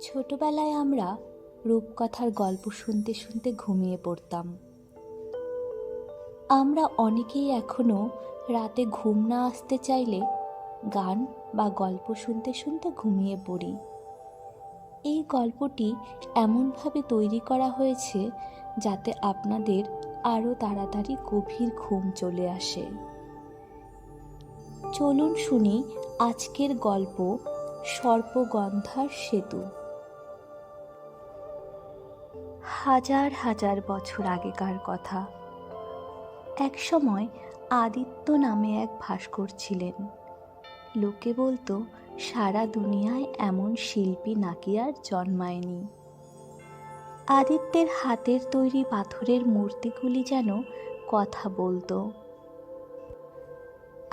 ছোটবেলায় আমরা রূপকথার গল্প শুনতে শুনতে ঘুমিয়ে পড়তাম। আমরা অনেকেই এখনো রাতে ঘুম না আসতে চাইলে গান বা গল্প শুনতে শুনতে ঘুমিয়ে পড়ি। এই গল্পটি এমনভাবে তৈরি করা হয়েছে যাতে আপনাদের আরও তাড়াতাড়ি গভীর ঘুম চলে আসে। চলুন শুনি আজকের গল্প, সর্পগন্ধার সেতু। হাজার হাজার বছর আগেকার কথা। এক সময় আদিত্য নামে এক ভাস্কর ছিলেন। লোকে বলতো সারা দুনিয়ায় এমন শিল্পী নাকি আর জন্মায়নি। আদিত্যের হাতের তৈরি পাথরের মূর্তিগুলি যেন কথা বলতো।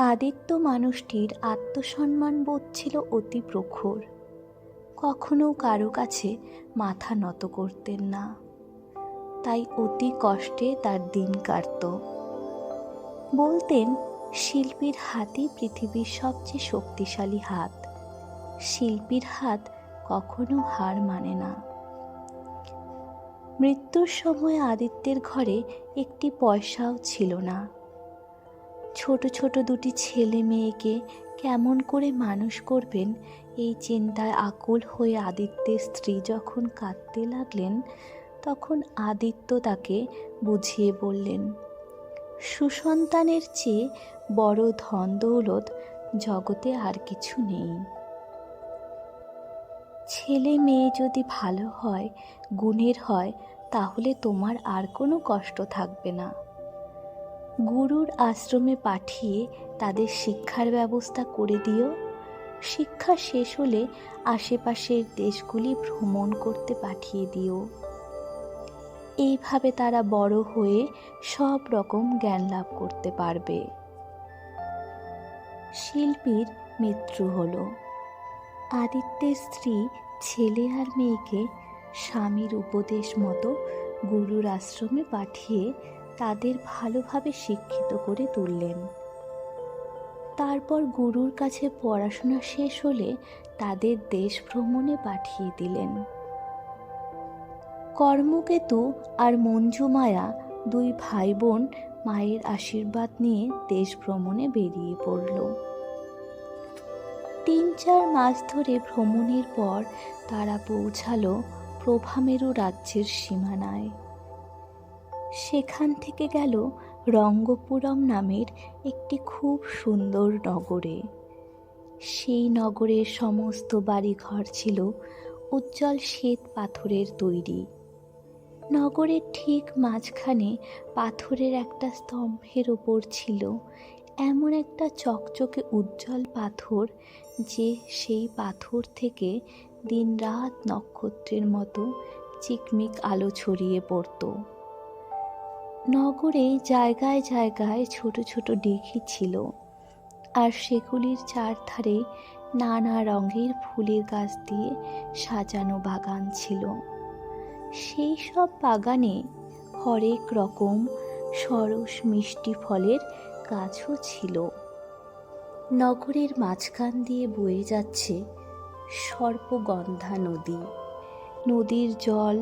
আদিত্য মানুষটির আত্মসম্মান বোধ ছিল অতি প্রখর। কখনো কারো কাছে মাথা নত করতেন না, তাই অতি কষ্টে তার দিন কাটত। বলতেন শিল্পীর হাতই পৃথিবীর সবচেয়ে শক্তিশালী হাত। শিল্পীর হাত কখনো হার মানে না। মৃত্যুর সময় আদিত্যের ঘরে একটি পয়সাও ছিল না। ছোট ছোট দুটি ছেলে মেয়েকে কেমন করে মানুষ করবেন এই চিন্তায় আকুল হয়ে আদিত্যের স্ত্রী যখন কাঁদতে লাগলেন, তখন আদিত্য তাকে বুঝিয়ে বললেন, সুসন্তানের চেয়ে বড় ধন দৌলত জগতে আর কিছু নেই। ছেলে মেয়ে যদি ভালো হয়, গুণের হয়, তাহলে তোমার আর কোনো কষ্ট থাকবে না। গুরুর আশ্রমে পাঠিয়ে তাদের শিক্ষার ব্যবস্থা করে দিও। শিক্ষা শেষ হলে আশেপাশের দেশগুলি ভ্রমণ করতে পাঠিয়ে দিও। এইভাবে তারা বড় হয়ে সব রকম জ্ঞান লাভ করতে পারবে। শিল্পীর মৃত্যু হলো। আদিত্যের স্ত্রী ছেলে আর মেয়েকে স্বামীর উপদেশ মতো গুরুর আশ্রমে পাঠিয়ে তাদের ভালোভাবে শিক্ষিত করে তুললেন। তারপর গুরুর কাছে পড়াশোনা শেষ হলে তাদের দেশ ভ্রমণে পাঠিয়ে দিলেন। কর্মকেতু আর মঞ্জুমায়া দুই ভাই বোন মায়ের আশীর্বাদ নিয়ে দেশ ভ্রমণে বেরিয়ে পড়ল। ৩-৪ মাস ধরে ভ্রমণের পর তারা পৌঁছালো প্রভামেরু রাজ্যের সীমানায়। সেখান থেকে গেল রঙ্গপুরম নামের একটি খুব সুন্দর নগরে। সেই নগরের সমস্ত বাড়িঘর ছিল উজ্জ্বল শ্বেত পাথরের তৈরি। নগরের ঠিক মাঝখানে পাথরের একটা স্তম্ভের ওপর ছিল এমন একটা চকচকে উজ্জ্বল পাথর যে সেই পাথর থেকে দিনরাত নক্ষত্রের মতো চিকমিক আলো ছড়িয়ে পড়ত। নগরে জায়গায় জায়গায় ছোট ছোট দিঘি ছিল, আর সেগুলির চারধারে নানা রঙের ফুলের গাছ দিয়ে সাজানো বাগান ছিল। সেই সব বাগানে হরেক রকম সরস মিষ্টি ফলের গাছও ছিল। নগরের মাঝখান দিয়ে বয়ে যাচ্ছে সর্পগন্ধা নদী। নদীর জল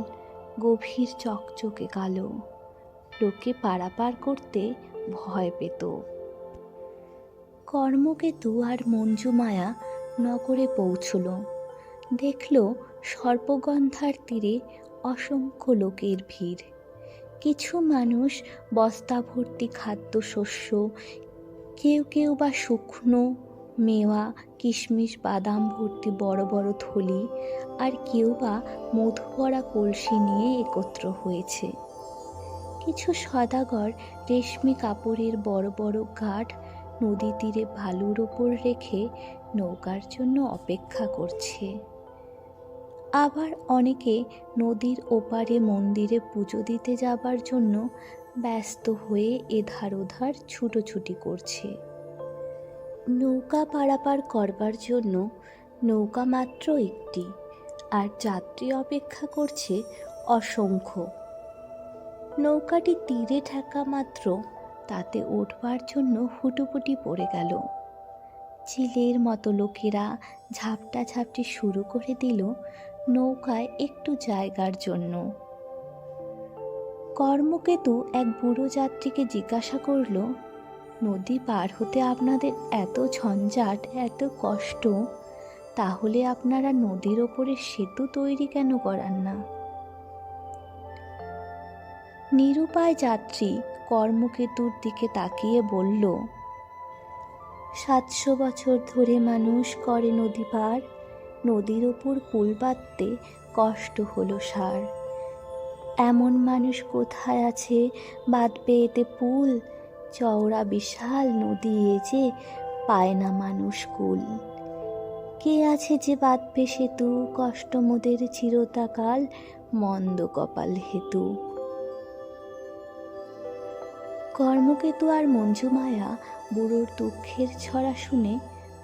গভীর চকচকে কালো। লোকে পারাপার করতে ভয় পেত। কর্মকেতু আর মঞ্জুমায়া নগরে পৌঁছল। দেখল সর্পগন্ধার তীরে অসংখ্য লোকের ভিড়। কিছু মানুষ বস্তা ভর্তি খাদ্যশস্য, কেউ কেউ বা শুকনো মেওয়া, কিশমিশ, বাদাম ভর্তি বড় বড় থলি, আর কেউ বা মধু ভরা কলসি নিয়ে একত্র হয়েছে। কিছু সদাগর রেশমি কাপড়ের বড় বড় গাঁট নদী তীরে বালুর ওপর রেখে নৌকার জন্য অপেক্ষা করছে। আবার অনেকে নদীর ওপারে মন্দিরে পুজো দিতে যাবার জন্য ব্যস্ত হয়ে এধার ওধার ছুটোছুটি করছে। নৌকা পারাপার করবার জন্য নৌকা মাত্র একটি, আর যাত্রী অপেক্ষা করছে অসংখ্য। নৌকাটি তীরে ঠেকা মাত্র তাতে উঠবার জন্য হুটোপুটি পড়ে গেল। চিলের মতো লোকেরা ঝাপটাঝাপটি শুরু করে দিল নৌকায় একটু জায়গার জন্য। কর্মকেতু এক বুড়ো যাত্রীকে জিজ্ঞাসা করল, নদী পার হতে আপনাদের এত ঝঞ্ঝাট, এত কষ্ট, তাহলে আপনারা নদীর ওপরে সেতু তৈরি কেন করান না? নিরুপায় যাত্রী কর্মকেতুর দিকে তাকিয়ে বলল, 700 বছর ধরে মানুষ করে নদী পার, নদীর ওপর পুল বাঁধতে কষ্ট হলো সার। এমন মানুষ কোথায় আছে বাঁধবে এতে পুল? চওড়া বিশাল নদী এ যে, পায় না মানুষ কুল। কে আছে যে বাঁধবে সেতু, কষ্ট মোদের চিরতাকাল, মন্দ কপাল হেতু। কর্মকেতু আর মঞ্জুমায়া বুড়োর দুঃখের ছড়া শুনে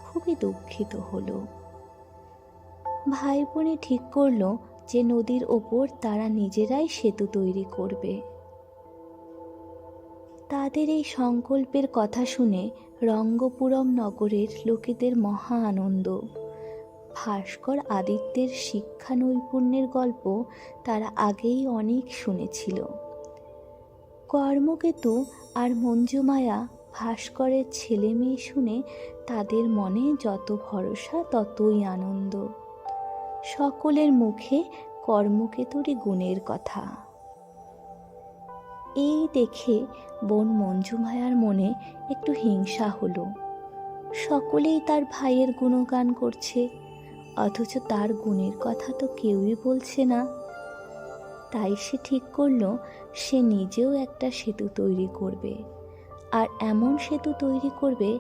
খুবই দুঃখিত হলো। ভাই বোনে ঠিক করলো যে নদীর ওপর তারা নিজেরাই সেতু তৈরি করবে। তাদের এই সংকল্পের কথা শুনে রঙ্গপুরম নগরের লোকেদের মহা আনন্দ। ভাস্কর আদিত্যের শিক্ষা নৈপুণ্যের গল্প তারা আগেই অনেক শুনেছিল। কর্মকেতু আর মঞ্জুমায়া ভাস্করের ছেলে মেয়ে শুনে তাদের মনে যত ভরসা ততই আনন্দ। সকলের মুখে কর্মকেতুরই গুণের কথা। এই দেখে বোন মঞ্জুমায়ার মনে একটু হিংসা হলো। সকলেই তার ভাইয়ের গুণগান করছে, অথচ তার গুণের কথা তো কেউই বলছে না। তাই সে ঠিক করলো সে নিজেও একটা সেতু তৈরি করবে, আর এমন সেতু তৈরি করবে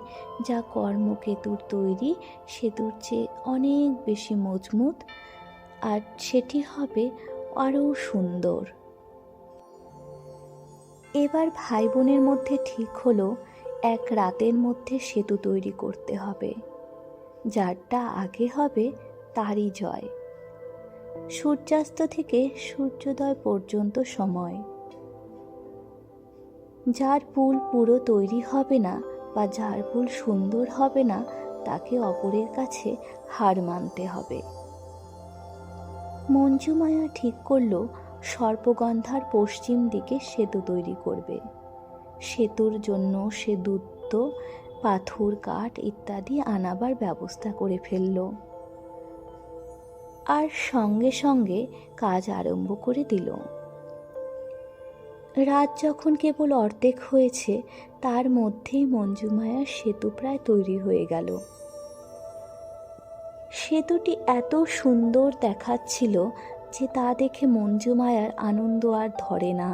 যা কর্মকেতুর তৈরি সেতুর চেয়ে অনেক বেশি মজবুত, আর সেটি হবে আরও সুন্দর। এবার ভাই বোনের মধ্যে ঠিক হলো এক রাতের মধ্যে সেতু তৈরি করতে হবে। যারটা আগে হবে তারই জয়। সূর্যাস্ত থেকে সূর্যোদয় পর্যন্ত সময়। যার পুল পুরো তৈরি হবে না বা যার পুল সুন্দর হবে না, তাকে অপরের কাছে হার মানতে হবে। মঞ্জুমায়া ঠিক করলো সর্পগন্ধার পশ্চিম দিকে সেতু তৈরি করবে। সেতুর জন্য সে দুত্ত, পাথর, কাঠ ইত্যাদি আনাবার ব্যবস্থা করে ফেলল, আর সঙ্গে সঙ্গে কাজ আরম্ভ করে দিল। রাত যখন কেবল অর্ধেক হয়েছে, তার মধ্যেই মঞ্জুমায়ার সেতু প্রায় তৈরি হয়ে গেল। সেতুটি এত সুন্দর দেখাচ্ছিল যে তা দেখে মঞ্জুমায়ার আনন্দ আর ধরে না।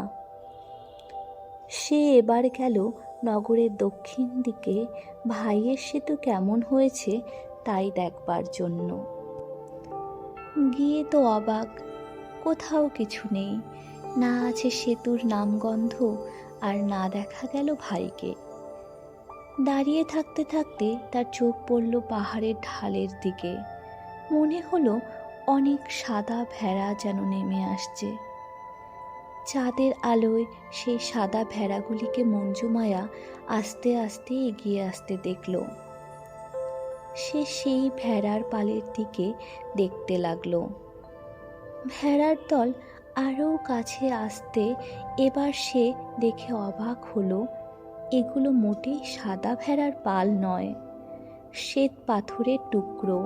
সে এবার গেল নগরের দক্ষিণ দিকে ভাইয়ের সেতু কেমন হয়েছে তাই দেখবার জন্য। গিয়ে তো অবাক, কোথাও কিছু নেই, না আছে সেতুর নামগন্ধ, আর না দেখা গেল ভাইকে। দাঁড়িয়ে থাকতে থাকতে তার চোখ পড়ল পাহাড়ের ঢালের দিকে। মনে হলো অনেক সাদা ভেড়া যেন নেমে আসছে। চাঁদের আলোয় সেই সাদা ভেড়াগুলিকে মঞ্জুমায়া আস্তে আস্তে এগিয়ে আসতে দেখল। সে সেই ভেড়ার পালের দিকে দেখতে লাগলো। ভেড়ার দল আরও কাছে আসতে এবার সে দেখে অবাক হলো, এগুলো মোটেই সাদা ভেড়ার পাল নয়, শ্বেত পাথরের টুকরো।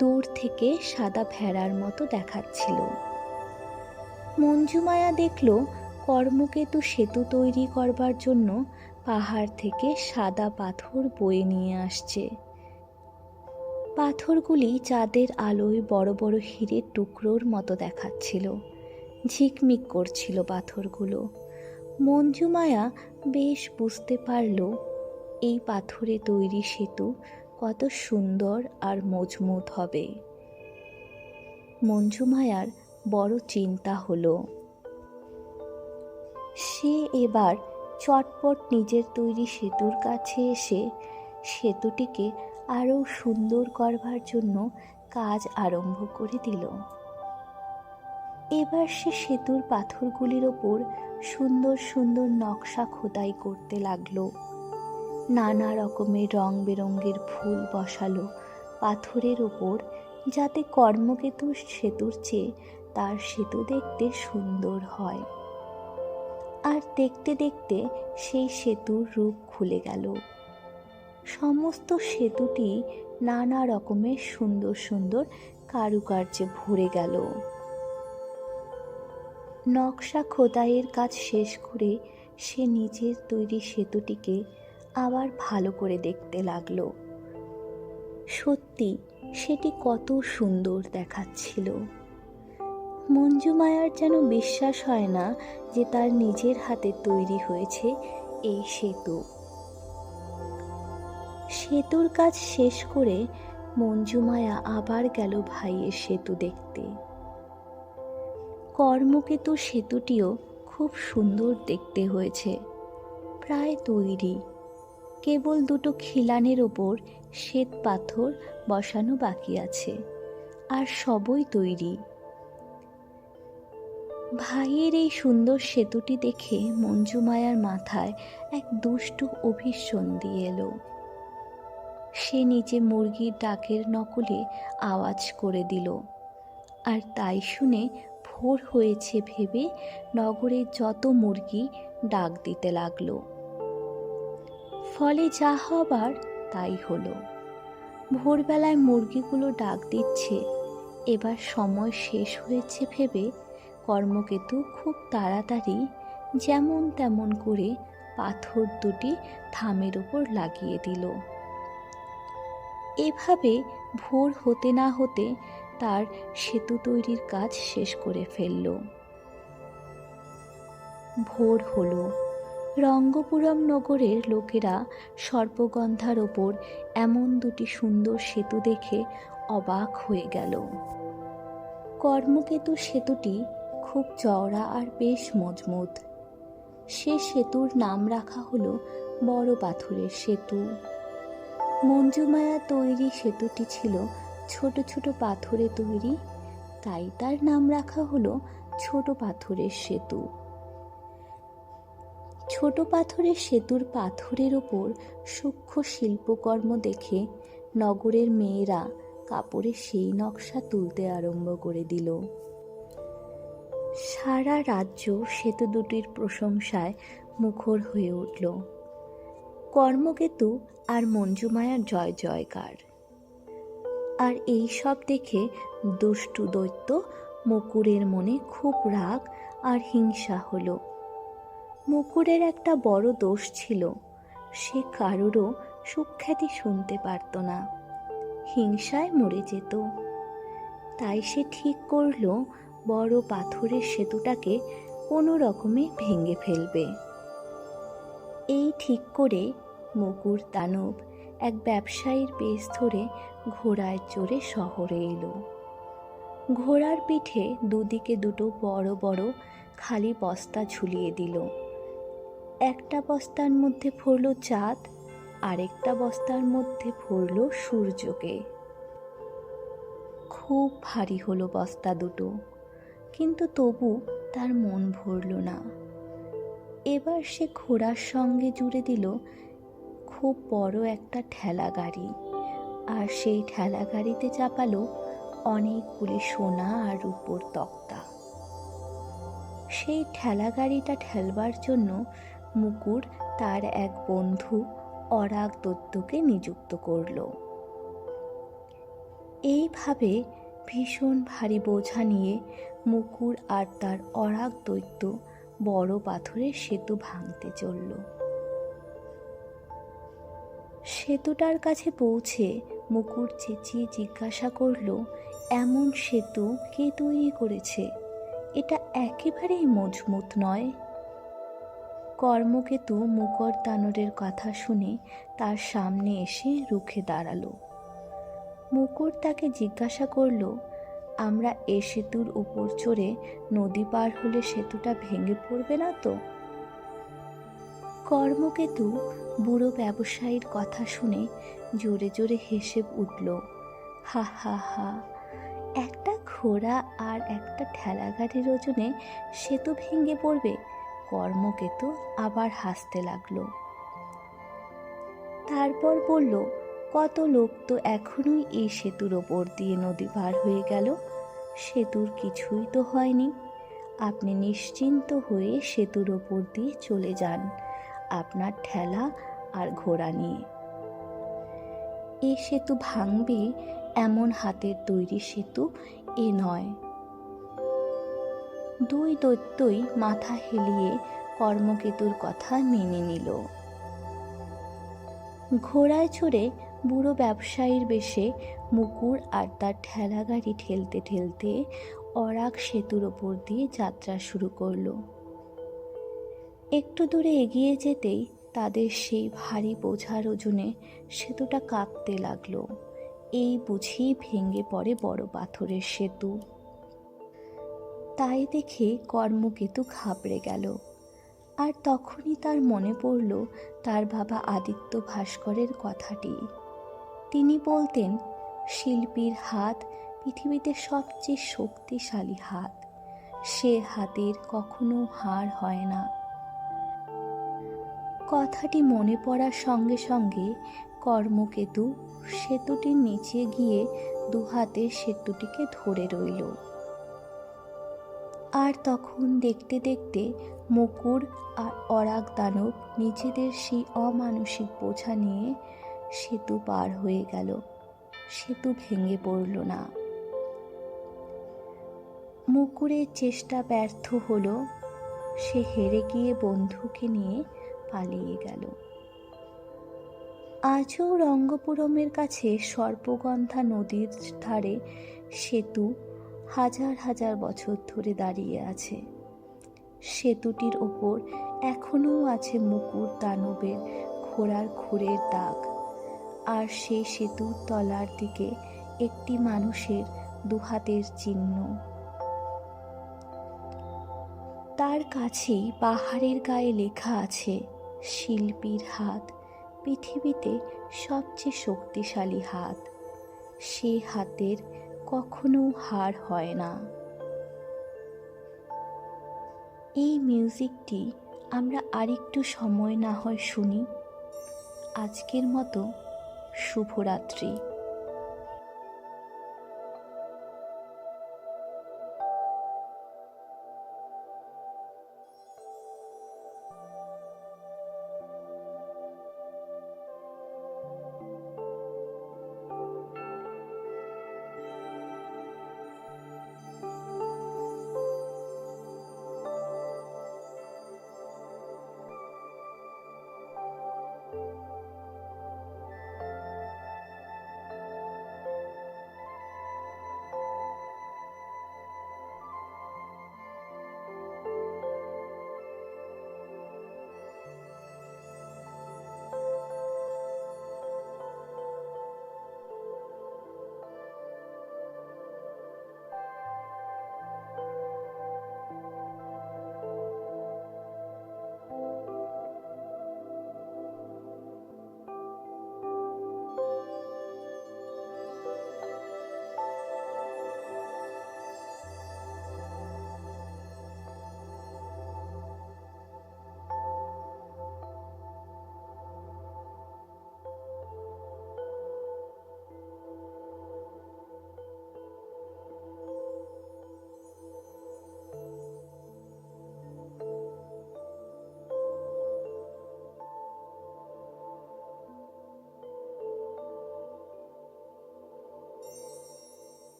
দূর থেকে সাদা ভেড়ার মতো দেখাচ্ছিল। মঞ্জুমায়া দেখল কর্মকেতু সেতু তৈরি করবার জন্য পাহাড় থেকে সাদা পাথর বয়ে নিয়ে আসছে। পাথরগুলি চাঁদের আলোয় বড় বড় হীরের টুকরোর মতো দেখাচ্ছিল, ঝিকমিক করছিল পাথরগুলো। মঞ্জুমায়া বেশ বুঝতে পারল এই পাথরে তৈরি সেতু কত সুন্দর আর মজবুত হবে। মঞ্জুমায়ার বড় চিন্তা হলো। সে এবার চটপট নিজের তৈরি সেতুর কাছে এসে সেতুটিকে আরও সুন্দর করবার জন্য কাজ আরম্ভ করে দিল। এবার সে সেতুর পাথরগুলির ওপর সুন্দর সুন্দর নকশা খোদাই করতে লাগলো। নানা রকমের রং বেরঙের ফুল বসালো পাথরের ওপর, যাতে কর্মকেতুর সেতুর চেয়ে তার সেতু দেখতে সুন্দর হয়। আর দেখতে দেখতে সেই সেতুর রূপ খুলে গেল। সমস্ত সেতুটি নানা রকমের সুন্দর সুন্দর কারুকার্যে ভরে গেল। নকশা খোদাইয়ের কাজ শেষ করে সে নিজের তৈরি সেতুটিকে আবার ভালো করে দেখতে লাগলো। সত্যি সেটি কত সুন্দর দেখাচ্ছিল। মঞ্জুমায়ার যেন বিশ্বাস হয় না যে তার নিজের হাতে তৈরি হয়েছে এই সেতু। সেতুর কাজ শেষ করে মঞ্জুমায়া আবার গেল ভাইয়ের সেতু দেখতে। কর্মকেতু সেতুটিও খুব সুন্দর দেখতে হয়েছে, প্রায় তৈরি। কেবল দুটো খিলানের ওপর শ্বেত পাথর বসানো বাকি আছে, আর সবই তৈরি। ভাইয়ের এই সুন্দর সেতুটি দেখে মঞ্জুমায়ার মাথায় এক দুষ্টু অভিসন্ধি এলো। সে নিজে মুরগির ডাকের নকলে আওয়াজ করে দিল, আর তাই শুনে ভোর হয়েছে ভেবে নগরের যত মুরগি ডাক দিতে লাগলো। ফলে যা হবার তাই হলো। ভোরবেলায় মুরগিগুলো ডাক দিচ্ছে। এবার সময় শেষ হয়েছে ভেবে কর্মকেতু খুব তাড়াতাড়ি যেমন তেমন করে পাথর দুটি থামের ওপর লাগিয়ে দিল। এভাবে ভোর হতে না হতে তার সেতু তৈরির কাজ শেষ করে ফেলল। ভোর হলো। রঙ্গপুরম নগরের লোকেরা সর্পগন্ধার ওপর এমন দুটি সুন্দর সেতু দেখে অবাক হয়ে গেল। কর্মকেতু সেতুটি খুব চওড়া আর বেশ মজবুত। সে সেতুর নাম রাখা হলো বড় পাথরের সেতু। মঞ্জুমায়া তৈরি সেতুটি ছিল ছোট ছোট পাথরে তৈরি, তাই তার নাম রাখা হলো ছোট পাথরের সেতু। ছোট পাথরের সেতুর পাথরের ওপর সূক্ষ্ম শিল্পকর্ম দেখে নগরের মেয়েরা কাপড়ে সেই নকশা তুলতে আরম্ভ করে দিল। সারা রাজ্য সেতু দুটির প্রশংসায় মুখর হয়ে উঠল। কর্মকেতু আর মঞ্জুমায়ার জয় জয়কার। আর এই সব দেখে দুষ্টু দৈত্য মুকুরের মনে খুব রাগ আর হিংসা হলো। মুকুরের একটা বড় দোষ ছিল, সে কারোরও সুখ্যাতি শুনতে পারত না, হিংসায় মরে যেত। তাই সে ঠিক করলো বড় পাথরের সেতুটাকে কোনো রকমে ভেঙে ফেলবে। এই ঠিক করে মুকুর দানব এক ব্যবসায়ীর বেশ ধরে ঘোড়ায় চড়ে শহরে এলো। ঘোড়ার পিঠে দুদিকে দুটো বড় বড় খালি বস্তা ঝুলিয়ে দিল। একটা বস্তার মধ্যে ভরল চাঁদ, আরেকটা বস্তার মধ্যে ভরল সূর্যকে। খুব ভারী হলো বস্তা দুটো, কিন্তু তবু তার মন ভরল না। এবার সে ঘোড়ার সঙ্গে জুড়ে দিল খুব বড় একটা ঠেলা গাড়ি, আর সেই ঠেলা গাড়িতে চাপালো অনেকগুলি সোনা আর রূপোর তক্তা। সেই ঠেলা গাড়িটা ঠেলবার জন্য মুকুর তার এক বন্ধু অরাগ দত্তকে নিযুক্ত করল। এইভাবে ভীষণ ভারী বোঝা নিয়ে মুকুর আর তার অরাগ দৈত্য বড় পাথরের সেতু ভাঙতে চলল। সেতুটার কাছে পৌঁছে মুকুর চেঁচিয়ে জিজ্ঞাসা করল, এমন সেতু কে তৈরি করেছে? এটা একেবারেই মজবুত নয়। কর্মকেতু মুকর দানবের কথা শুনে তার সামনে এসে রুখে দাঁড়ালো। মুকুর তাকে জিজ্ঞাসা করল, আমরা এ সেতুর উপর চড়ে নদী পার হলে সেতুটা ভেঙে পড়বে না তো? কর্মকেতু বুড়ো ব্যবসায়ীর কথা শুনে জোরে জোরে হেসে উঠল, হা হা হা, একটা ঘোড়া আর একটা ঠেলা গাড়ির ওজনে সেতু ভেঙে পড়বে? কর্মকেতু আবার হাসতে লাগলো। তারপর বলল, কত লোক তো এখনোই এই সেতুর ওপর দিয়ে নদী পার হয়ে গেল। সেতুর কিছুই তো হয়নি। আপনি নিশ্চিন্ত হয়ে সেতুর ওপর দিয়ে চলে যান আপনার ঠেলা আর ঘোড়া নিয়ে। এ সেতু ভাঙবে এমন হাতের তৈরি সেতু এ নয়। দুই দৈত্যই মাথা হেলিয়ে কর্মকেতুর কথা মেনে নিল। ঘোড়ায় চড়ে বুড়ো ব্যবসায়ীর বেশে মুকুর আর তার ঠেলাগাড়ি ঠেলতে ঠেলতে অরাক সেতুর ওপর দিয়ে যাত্রা শুরু করলো। একটু দূরে এগিয়ে যেতেই তাদের সেই ভারী বোঝার ওজনে সেতুটা কাঁপতে লাগলো। এই বুঝি ভেঙে পড়ে বড় পাথরের সেতু। তাই দেখে কর্মকেতু ঘাবড়ে গেল। আর তখনই তার মনে পড়ল তার বাবা আদিত্য ভাস্করের কথাটি। তিনি বলতেন, শিল্পীর হাত পৃথিবীতে সবচেয়ে শক্তিশালী হাত। সে হাতের কখনো হার হয় না। কথাটি মনে পড়ার সঙ্গে সঙ্গে কর্মকেতু সেতুটির নিচে গিয়ে দুহাতে সেতুটিকে ধরে রইল। আর তখন দেখতে দেখতে মুকুর আর অরাক দানব নিজেদের সেই অমানসিক বোঝা নিয়ে সেতু পার হয়ে গেল। সেতু ভেঙে পড়ল না। মুকুরের চেষ্টা ব্যর্থ হলো। সে হেরে গিয়ে বন্ধুকে নিয়ে পালিয়ে গেল। আজও রঙ্গপুরমের কাছে সর্পগন্ধা নদীর ধারে সেতু হাজার হাজার বছর ধরে দাঁড়িয়ে আছে। সেতুটির ওপর এখনও আছে মুকুর দানবের ঘোড়ার খুরের দাগ। আর সেই সেতুর তলার দিকে একটি মানুষের দুহাতের চিহ্ন। তার কাছেই পাহাড়ের গায়ে লেখা আছে, শিল্পীর হাত পৃথিবীতে সবচেয়ে শক্তিশালী হাত। সে হাতের কখনো হার হয় না। এই মিউজিকটি আমরা আরেকটু সময় না হয় শুনি। আজকের মতো শুভরাত্রি।